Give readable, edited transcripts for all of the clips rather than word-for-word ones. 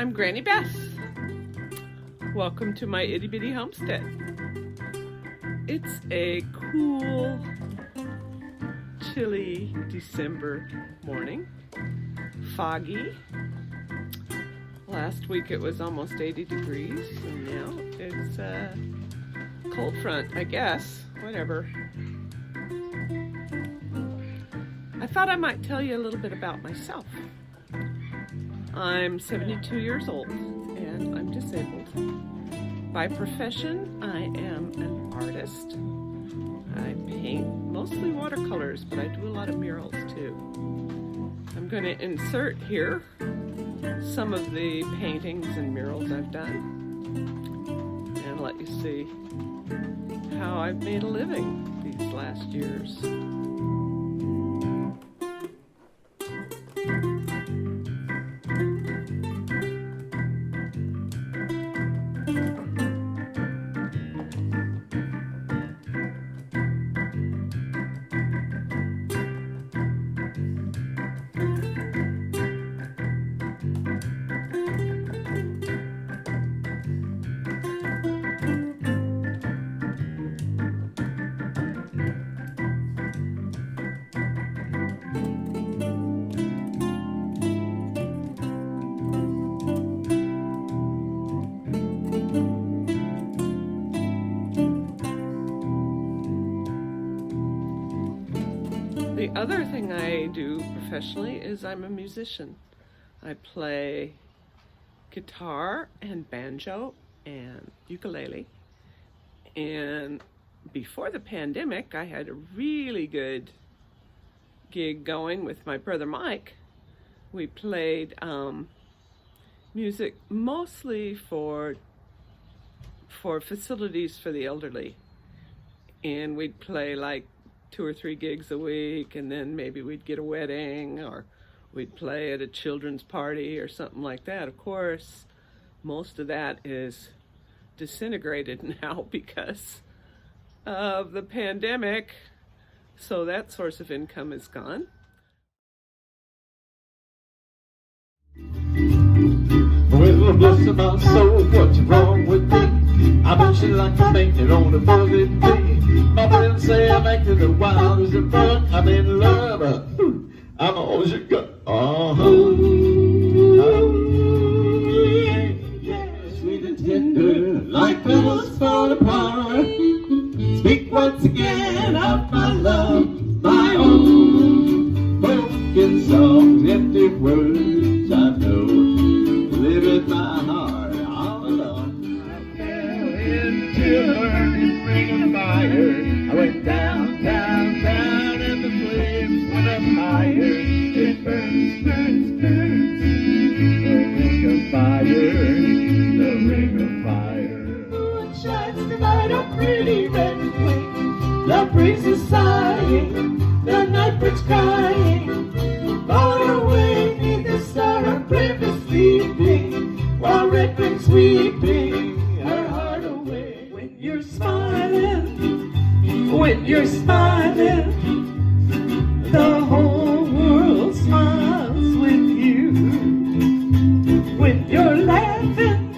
I'm Granny Bess. Welcome to my itty bitty homestead. It's a cool, chilly December morning. Foggy. Last week it was almost 80 degrees, and now it's a cold front, I guess. Whatever. I thought I might tell you a little bit about myself. I'm 72 years old and I'm disabled. By profession, I am an artist. I paint mostly watercolors, but I do a lot of murals too. I'm going to insert here some of the paintings and murals I've done and let you see how I've made a living these last years. The other thing I do professionally is I'm a musician. I play guitar and banjo and ukulele. And before the pandemic, I had a really good gig going with my brother Mike. We played music mostly for facilities for the elderly. And we'd play like 2 or 3 gigs a week, and then maybe we'd get a wedding, or we'd play at a children's party or something like that. Of course, most of that is disintegrated now because of the pandemic, so that source of income is gone. Well, bless my soul, what's wrong with me? I bet you like to think it on a fuzzy day. My friends say I'm acting the wild as a bug. I'm in love. I'm all you got. Yeah, sweet and tender, like petals fall apart. Speak once again of my love, my own. Broken songs, empty words, I know. Live in my heart all alone. I fell into a burning ring of fire. I went down, down, down, and the flames went up higher. It burns, burns, burns. The ring of fire, the ring of fire. The moon shines tonight on pretty red wings. The breeze is sighing, the night bird's crying. Far away, neath the star, her brave is sleeping, while red wings sweeping her heart away. When you're smiling, the whole world smiles with you. When you're laughing,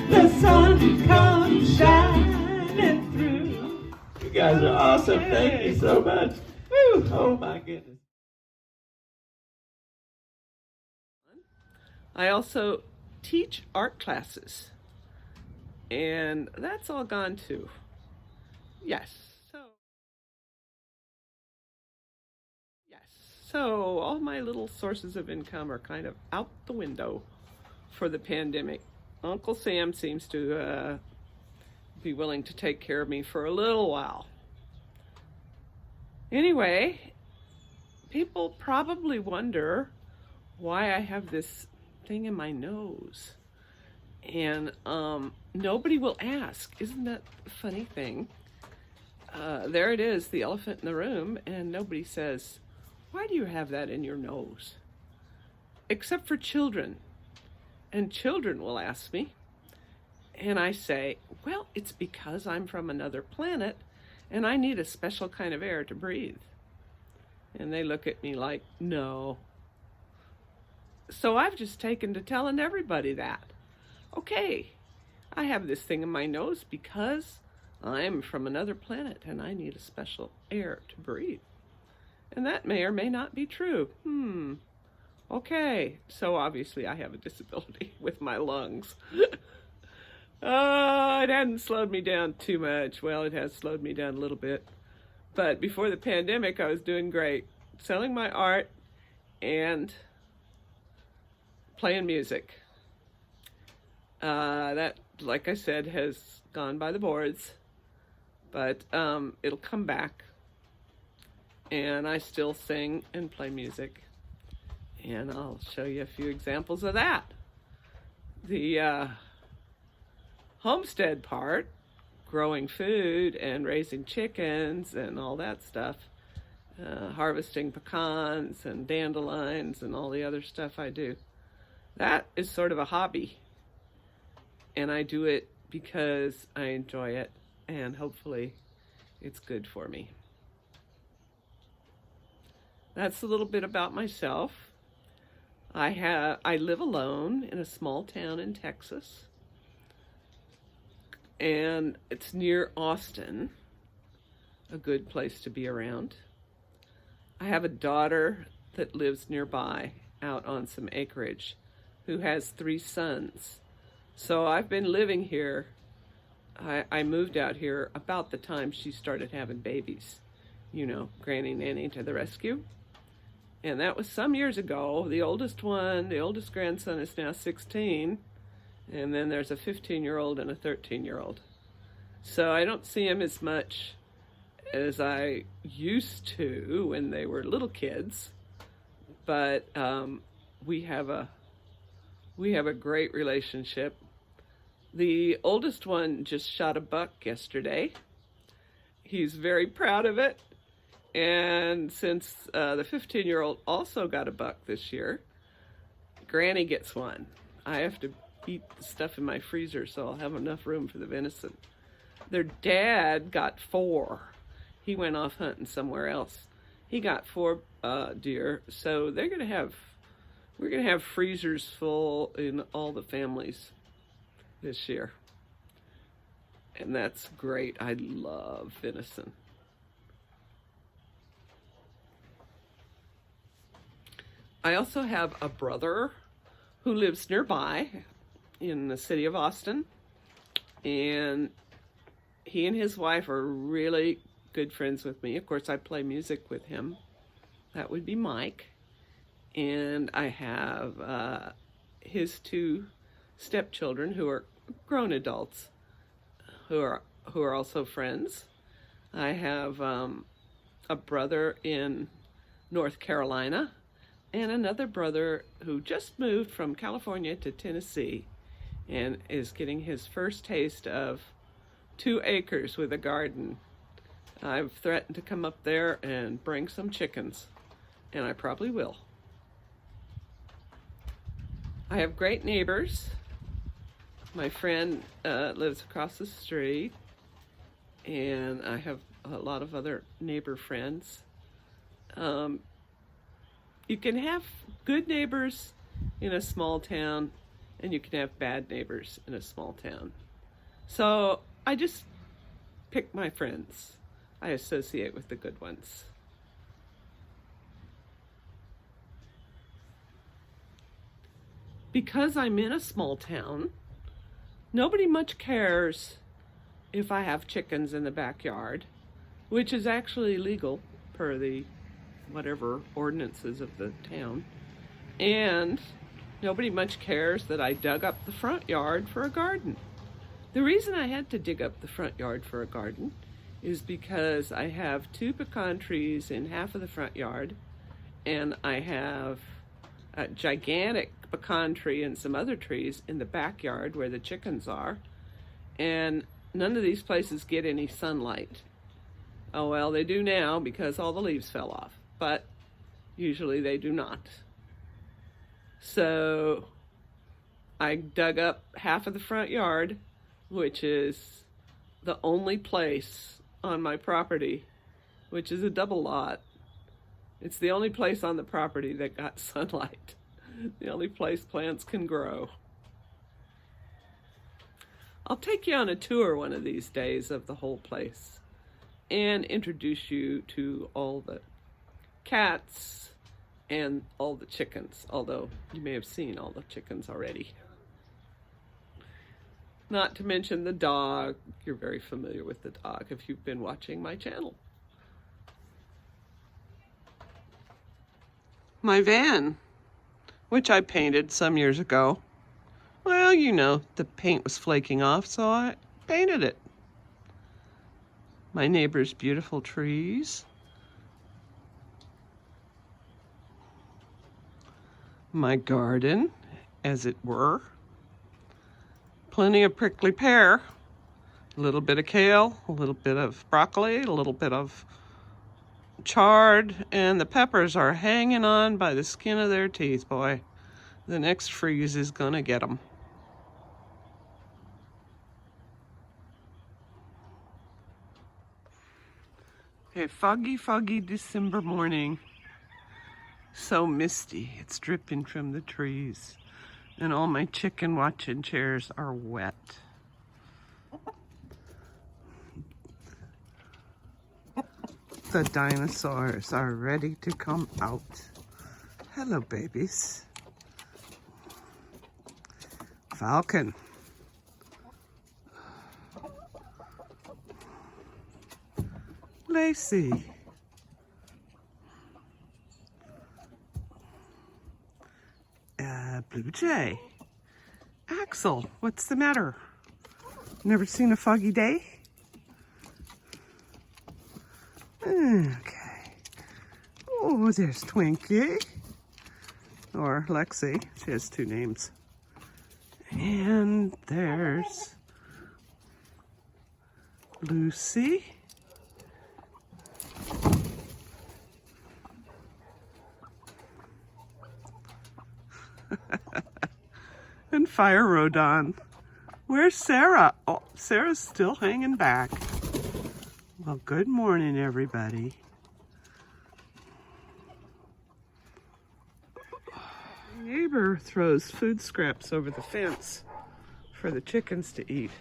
the sun comes shining through. You guys are awesome. Thank you so much. Woo. Oh my goodness. I also teach art classes, and that's all gone too. So all my little sources of income are kind of out the window for the pandemic. Uncle Sam seems to be willing to take care of me for a little while. Anyway, people probably wonder why I have this thing in my nose, and nobody will ask. Isn't that a funny thing? There it is, the elephant in the room, and nobody says, why do you have that in your nose? Except for children. And children will ask me, and I say, well, it's because I'm from another planet and I need a special kind of air to breathe. And they look at me like, no, So I've just taken to telling everybody that. Okay, I have this thing in my nose because I'm from another planet and I need a special air to breathe. And that may or may not be true. Okay, so obviously I have a disability with my lungs. It hadn't slowed me down too much. Well, it has slowed me down a little bit. But before the pandemic, I was doing great, selling my art and playing music. That, like I said, has gone by the boards, but it'll come back. And I still sing and play music. And I'll show you a few examples of that. The homestead part, growing food and raising chickens and all that stuff, harvesting pecans and dandelions and all the other stuff I do. That is sort of a hobby. And I do it because I enjoy it and hopefully it's good for me. That's a little bit about myself. I live alone in a small town in Texas, and it's near Austin, a good place to be around. I have a daughter that lives nearby out on some acreage who has 3 sons. So I've been living here. I moved out here about the time she started having babies. You know, Granny Nanny to the rescue. And that was some years ago. The oldest grandson is now 16. And then there's a 15-year-old and a 13-year-old. So I don't see him as much as I used to when they were little kids. But we have a great relationship. The oldest one just shot a buck yesterday. He's very proud of it. And since the 15-year-old also got a buck this year, Granny gets one. I have to eat the stuff in my freezer so I'll have enough room for the venison. Their dad got 4. He went off hunting somewhere else. He got 4 deer, so we're gonna have freezers full in all the families this year. And that's great. I love venison. I also have a brother who lives nearby in the city of Austin, and he and his wife are really good friends with me. Of course, I play music with him. That would be Mike. And I have his 2 stepchildren who are grown adults who are also friends. I have a brother in North Carolina and another brother who just moved from California to Tennessee and is getting his first taste of 2 acres with a garden. I've threatened to come up there and bring some chickens, and I probably will. I have great neighbors. My friend lives across the street, and I have a lot of other neighbor friends. You can have good neighbors in a small town, and you can have bad neighbors in a small town. So I just pick my friends. I associate with the good ones. Because I'm in a small town, nobody much cares if I have chickens in the backyard, which is actually legal per the whatever ordinances of the town. And nobody much cares that I dug up the front yard for a garden. The reason I had to dig up the front yard for a garden is because I have 2 pecan trees in half of the front yard, and I have a gigantic pecan tree and some other trees in the backyard where the chickens are, and none of these places get any sunlight. Oh well, they do now because all the leaves fell off, but usually they do not. So I dug up half of the front yard, which is the only place on my property, which is a double lot. It's the only place on the property that got sunlight. The only place plants can grow. I'll take you on a tour one of these days of the whole place and introduce you to all the cats and all the chickens, although you may have seen all the chickens already. Not to mention the dog. You're very familiar with the dog if you've been watching my channel. My van, which I painted some years ago. Well, you know, the paint was flaking off, so I painted it. My neighbor's beautiful trees. My garden, as it were. Plenty of prickly pear, a little bit of kale, a little bit of broccoli, a little bit of chard, and the peppers are hanging on by the skin of their teeth, boy. The next freeze is gonna get them. A foggy, foggy December morning. So misty, it's dripping from the trees. And all my chicken watching chairs are wet. The dinosaurs are ready to come out. Hello, babies. Falcon. Lacey. Blue Jay. Axel, what's the matter? Never seen a foggy day? Okay. Oh, there's Twinkie. Or Lexi. She has two names. And there's Lucy. And Fire Rodon. Where's Sarah? Oh, Sarah's still hanging back. Well, good morning, everybody. My neighbor throws food scraps over the fence for the chickens to eat.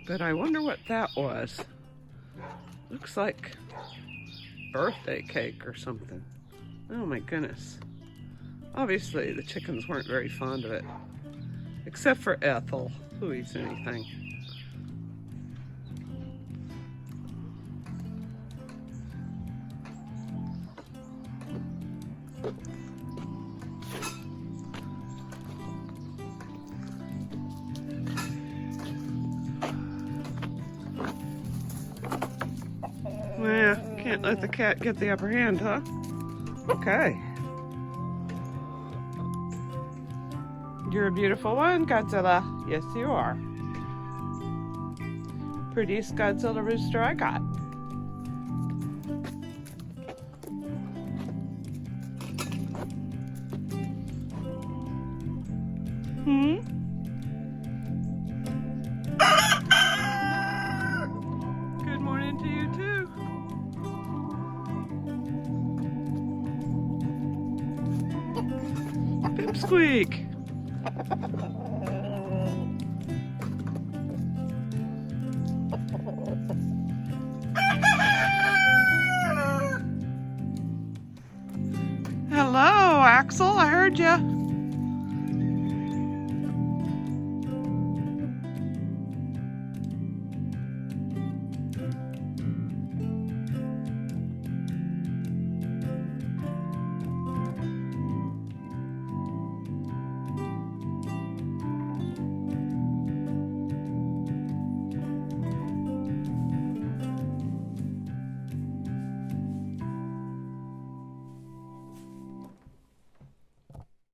But I wonder what that was. Looks like birthday cake or something. Oh my goodness. Obviously, the chickens weren't very fond of it. Except for Ethel, who eats anything. Yeah, can't let the cat get the upper hand, huh? Okay. You're a beautiful one, Godzilla. Yes, you are. Prettiest Godzilla rooster I got. Good morning to you too. Pipsqueak. Hello, Axel, I heard you.